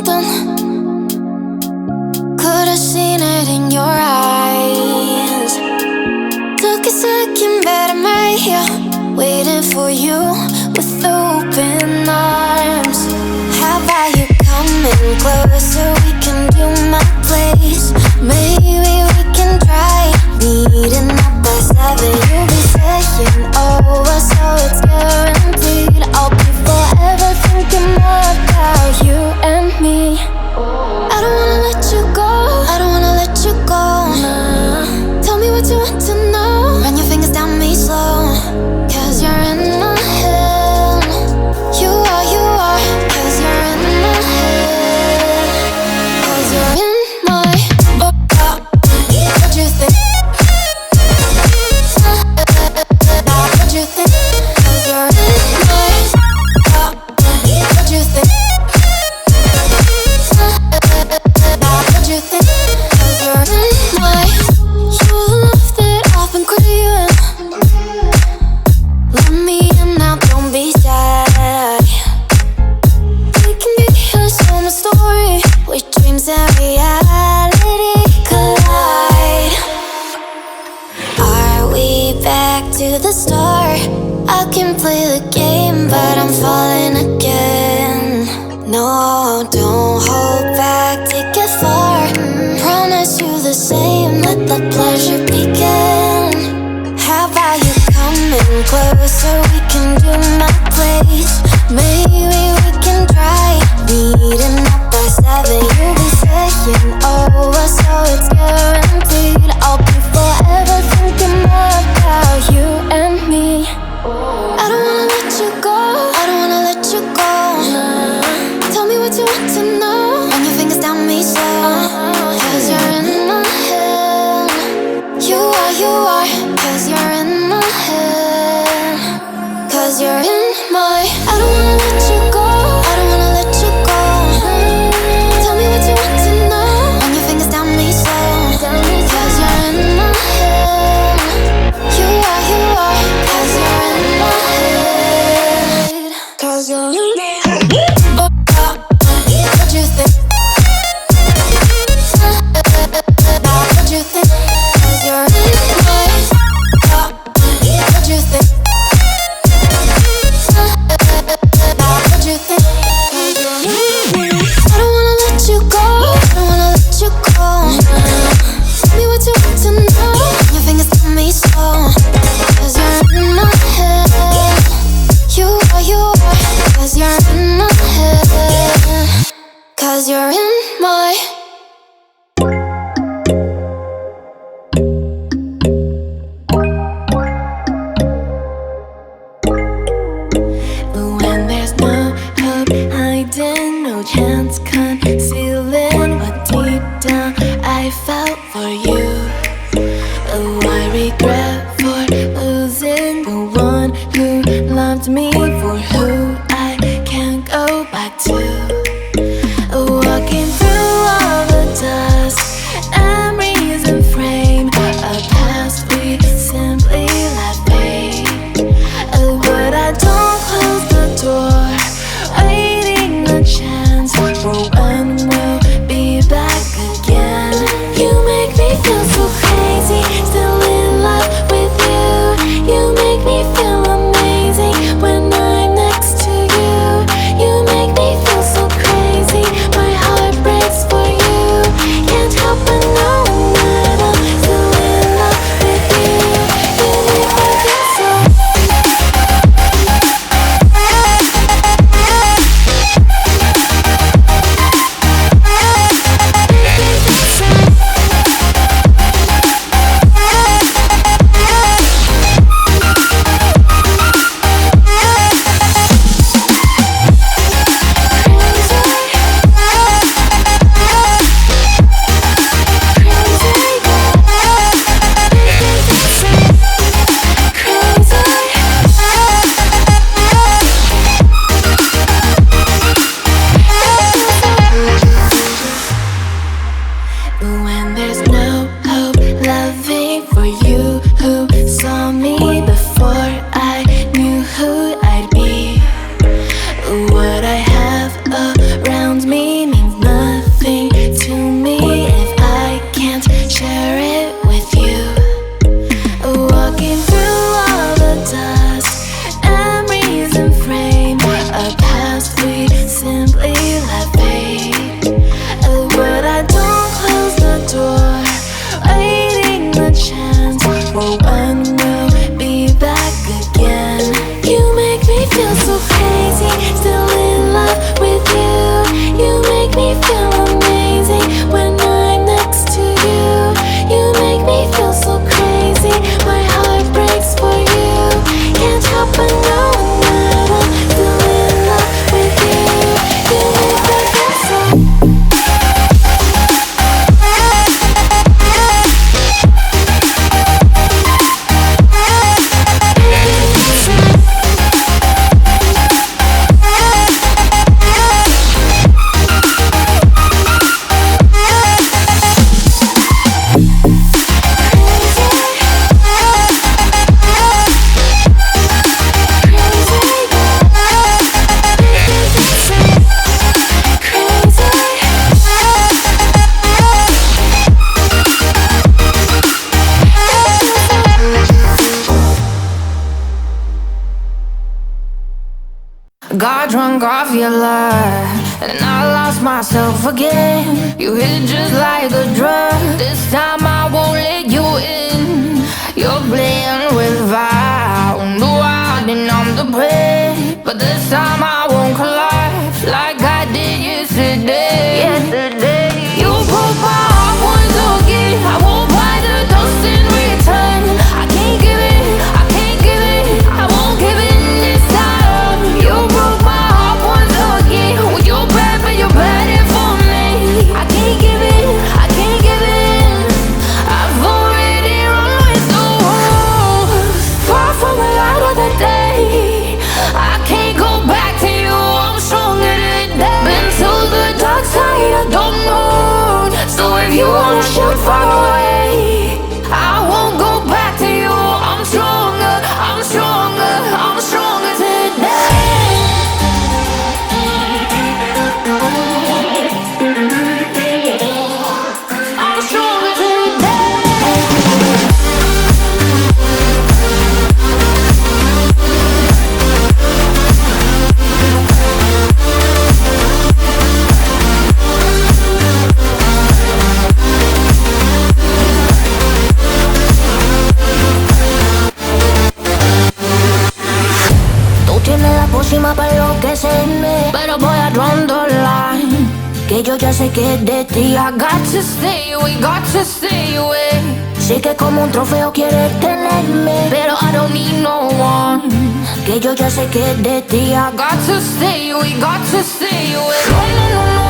something. Could've seen it in your eyes. Took a second, but I'm right here, waiting for you with open arms. How about you coming closer? We can do my place. Maybe we can try meeting up by 7. You'll be saying over, so it's guaranteed. I'll be forever thinking more about you and me. I don't wanna let you go, I don't wanna let you go. Nah. Tell me what you want to know. Run your fingers down me slow, 'cause you're in my head. You are, 'cause you're in my head. 'Cause you're in my what you think? What you think? 'Cause you're in my what you think? What you think? 'Cause you're in my you're the love that I've been craving. Let me in now, don't be shy. We can be here, so my story, where dreams and reality collide. Are we back to the start? I can play the game, but I'm falling again. No, don't hold back, take it far. Promise you the same, let the pleasure begin. How about you coming closer? We can do my place. Maybe we can try meeting up by 7. You'll be saying over, so it's guaranteed. I'll be forever thinking more about you and me. I don't wanna let you go, I don't wanna let you go. Nah. Tell me what you want to know. Run your fingers down me slow, 'cause you're in my head. You are, 'cause you're in my head. 'Cause you're in my I don't wanna let you go, I don't wanna let you go. Tell me what you want to know. Run your fingers down me slow, 'cause you're in my head. You are, 'cause you're in my head. 'Cause you're in my head. What you think? What you think? 'Cause you're in my what you think? What you think? 'Cause you're in I don't wanna let you go, I don't wanna let you go. Tell me what you want to know. Your fingers tell me slow, 'cause you're in my head. You are, 'cause you're in my head. 'Cause you're in my But when there's no hope hiding, no chance concealing what deep down I felt for you. Oh, I regret for losing the one who loved me, for who I can't go back to. Walking through all the dust, memories and frame a past we simply let fade. Oh, but I don't close the door, waiting a chance for when we'll be back again. You make me feel so crazy, still in love with you. You make me feel amazing when I'm next to you. You make me feel crazy, still in love with you. You make me feel amazing when I'm next to you. You make me feel so crazy, my heart breaks for you. Can't help but know that I'm still in love with you. You make me feel so. Got drunk off your life, and I lost myself again. You hit just like a drug. This time I won't let you in. You're playing with fire. No, I didn't, I'm the prey. But this time I won't collapse like I did yesterday. You broke my heart once again. I won't buy the dust in return. I can't give it, I can't give it, I won't give it this time. You broke my heart once again. Well, you're bad, but you're bad it for me. I can't give it, I can't give it. I've already run with the wolves. Far from the light of the day. I can't go back to you, I'm stronger today. Been to the dark side, I don't know. So if you wanna shoot far away, I won't go back to you. I'm stronger, I'm stronger, I'm stronger today. I'm stronger today. Tú tienes la pócima para enloquecerme, pero voy a draw the line. Que yo ya sé que es de ti. I got to stay away, got to stay away. Sé que como un trofeo quieres tenerme, pero I don't need no one. Que yo ya sé que es de ti. I got to stay away, got to stay away. No, no, no, no.